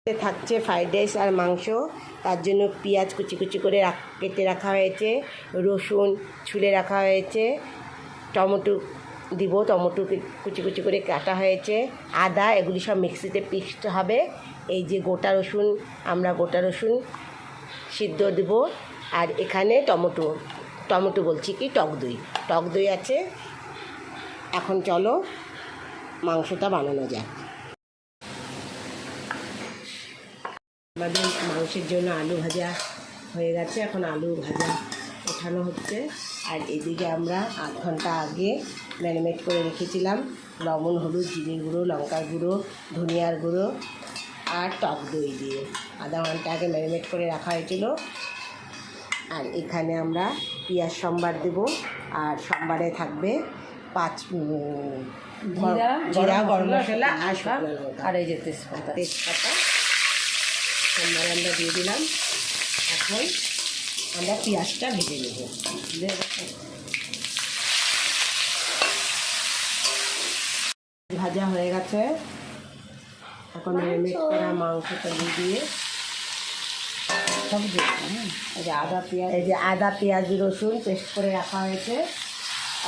থাকছে fried rice আর মাংস। তার জন্য পেঁয়াজ কুচি কুচি করে কেটে রাখা হয়েছে, রসুন ছুলে রাখা হয়েছে, টমেটো দিব, টমেটো কুচি কুচি করে কাটা হয়েছে, আদা, এগুলি সব মিক্সিতে পিসতে হবে। এই যে গোটা রসুন, আমরা গোটা রসুন সিদ্ধ দেব। আর এখানে টমেটো বলছি কি টক দই আছে। এখন চলো মাংসটা বানানো যাক। আমাদের মাংসের জন্য আলু ভাজা হয়ে গেছে, এখন আলু ভাজা ওঠানো হচ্ছে। আর এদিকে আমরা 8 ঘন্টা আগে ম্যারিনেট করে রেখেছিলাম লবণ, হলুদ, জিরে গুঁড়ো, লঙ্কার গুঁড়ো, ধনিয়ার গুঁড়ো আর টক দই দিয়ে আধা ঘন্টা আগে ম্যারিনেট করে রাখা হয়েছিল। আর এখানে আমরা পেঁয়াজ সম্বার দেব। আর সম্বারে থাকবে 5 জিরা, গরম মশলা আর শুকনো লঙ্কা আর এই যে তেজপাতা সম্বার আমরা দিয়ে দিলাম। এখন আমরা পেঁয়াজটা ভেজে নেব। ভাজা হয়ে গেছে, এখন ম্যারিনেট করা মাংসটা দিয়ে সব এই যে আদা পেঁয়াজ রসুন পেস্ট করে রাখা হয়েছে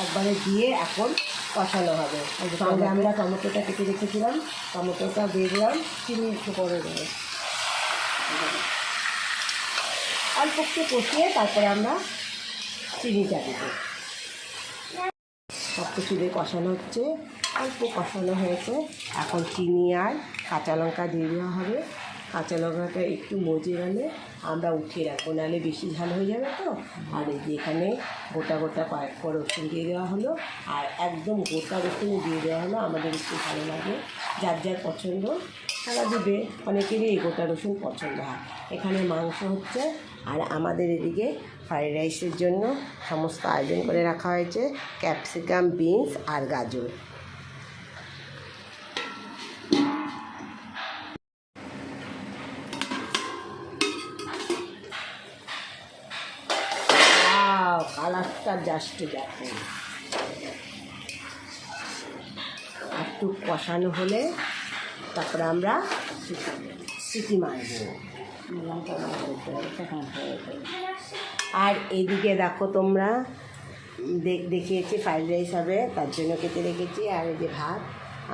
একবারে দিয়ে এখন কষানো হবে। সঙ্গে আমরা টমেটোটা কেটে রেখেছিলাম, টমেটোটা দিয়ে দিলাম, চিনি একটু করে দেবো, অল্প একটু কষিয়ে তারপরে আমরা চিনিটা দেবো। সব কিছু দিয়ে কষানো হচ্ছে, অল্প কষানো হয়েছে। এখন চিনি আর কাঁচা লঙ্কা দিয়ে দেওয়া হবে। কাঁচা লঙ্কাটা একটু মজে গেলে আমরা উঠিয়ে রাখবো, নাহলে বেশি ঝাল হয়ে যাবে তো। আর এই যে এখানে গোটা কয়েকটা রসুন দিয়ে দেওয়া হলো, আর একদম গোটা রসুন দিয়ে দেওয়া হলো। আমাদের একটু ভালো লাগে, যার যার পছন্দ তারা দেবে, অনেকেরই এই গোটা রসুন পছন্দ হয়। এখানে মাংস হচ্ছে, আর আমাদের এদিকে ফ্রাইড রাইসের জন্য সমস্ত আয়োজন করে রাখা হয়েছে, ক্যাপসিকাম, বিনস আর গাজর। কালারটা জাস্ট দেখো, একটু কষানো হলে তারপরে আমরা সিটি মারব। আর এদিকে দেখো তোমরা, দেখিয়েছি ফ্রাইড রাইস হবে, তার জন্য কেটে রেখেছি। আর এই যে ভাত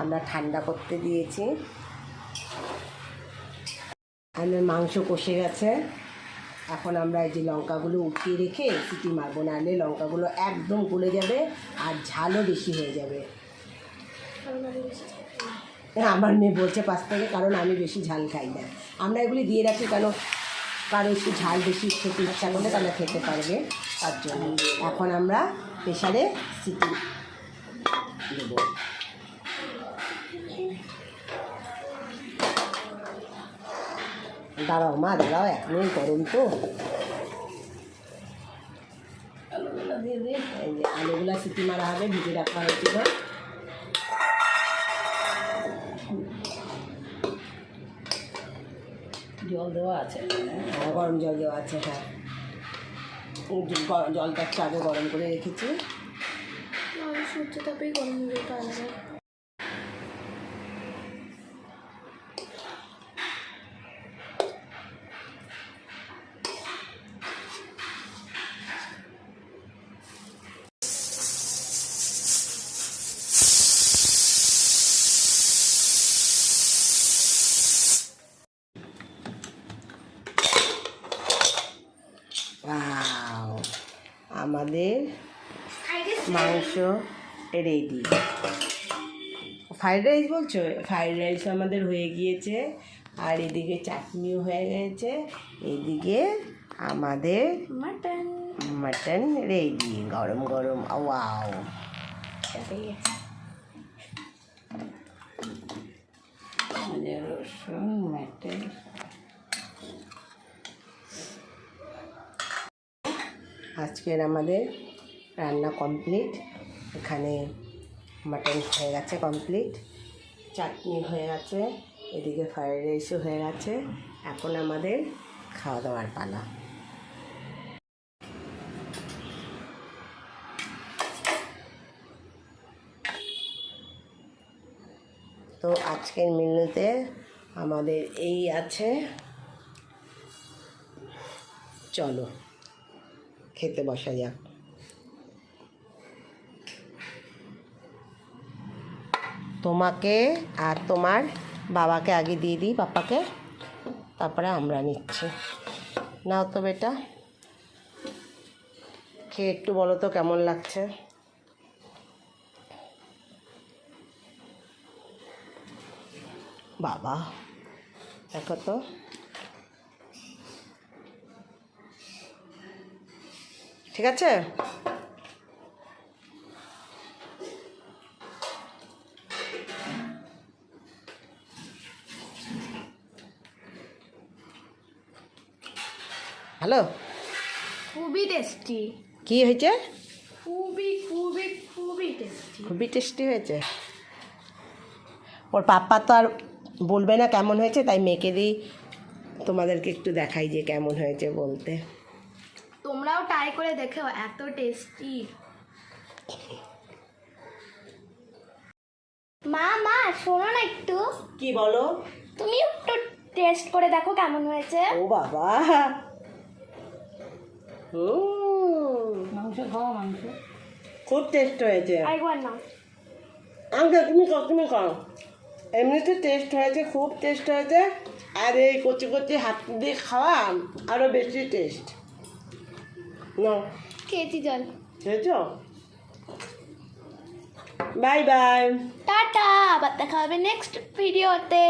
আমরা ঠান্ডা করতে দিয়েছি। আমাদের মাংস কষে গেছে, এখন আমরা এই যে লঙ্কাগুলো উঠিয়ে রেখে সিটি মারবো, নাহলে লঙ্কাগুলো একদম গলে যাবে আর ঝালও বেশি হয়ে যাবে। আমার মেয়ে বলছে পাশ থেকে, কারণ আমি বেশি ঝাল খাই না। আমরা এগুলি দিয়ে রাখি কেন, কারণ একটু ঝাল বেশি খেতে ইচ্ছা করলে তারা খেতে পারবে, তার জন্য। এখন আমরা প্রেশারে সিটি দেবো। দাঁড়াও মা, দাঁড়াও, এখনই গরম তো। এই যে আলুগুলা সিটি মারা হবে, ভিজে রাখা হয়েছিল। জল দেওয়া আছে, গরম জল দেওয়া আছে। হ্যাঁ, জলটা একটু আগে গরম করে রেখেছি। সূর্য তাপেই গরম জলটা আলাদা। আমাদের মাংস রেডি। ফ্রাইড রাইস বলছো? ফ্রাইড রাইস আমাদের হয়ে গিয়েছে, আর এদিকে চাটনিও হয়ে গেছে, এদিকে আমাদের মাটন রেডি, গরম গরম। ওয়াও, রসুন মাটন। আজকের আমাদের রান্না কমপ্লিট। এখানে মাটন হয়ে গেছে কমপ্লিট, চাটনি হয়ে গেছে, এদিকে ফ্রাইড রাইসও হয়ে গেছে। এখন আমাদের খাওয়া দাওয়ার পালা। তো আজকের মেনুতে আমাদের এই আছে, চলো খেতে বসা যাক। তোমাকে আর তোমার বাবাকে আগে দিয়ে দিই, পাপাকে, তারপরে আমরা নিচ্ছি। নাও তো বেটা, খেয়ে একটু বলো তো কেমন লাগছে। বাবা দেখো তো, ঠিক আছে? হ্যালো, খুবই টেস্টি, কি হয়েছে? খুবই খুবই খুবই টেস্টি। খুবই টেস্টি হয়েছে। ওর পাপ্পা তো আর বলবে না কেমন হয়েছে, তাই মেখে দিই, তোমাদেরকে একটু দেখাই যে কেমন হয়েছে বলতে। তোমরাও ট্রাই করে দেখো, এত টেস্টি। মা মা শোনো না একটু, কি বলো? তুমি একটু টেস্ট করে দেখো কেমন হয়েছে। ও বাবা, মাংস খাওয়া, মাংস খুব টেস্ট হয়েছে। আরেকবার না, আঙ্কেল তুমি খাও। এমনিতে টেস্ট হয়েছে, খুব টেস্ট হয়েছে। আর এই কচি কচি হাত দিয়ে খাওয়া আরও বেশি টেস্ট। নাও, খেয়েছি জল। খেয়েছ? Bye bye. টাটা, আবার দেখা হবে নেক্সট ভিডিওতে।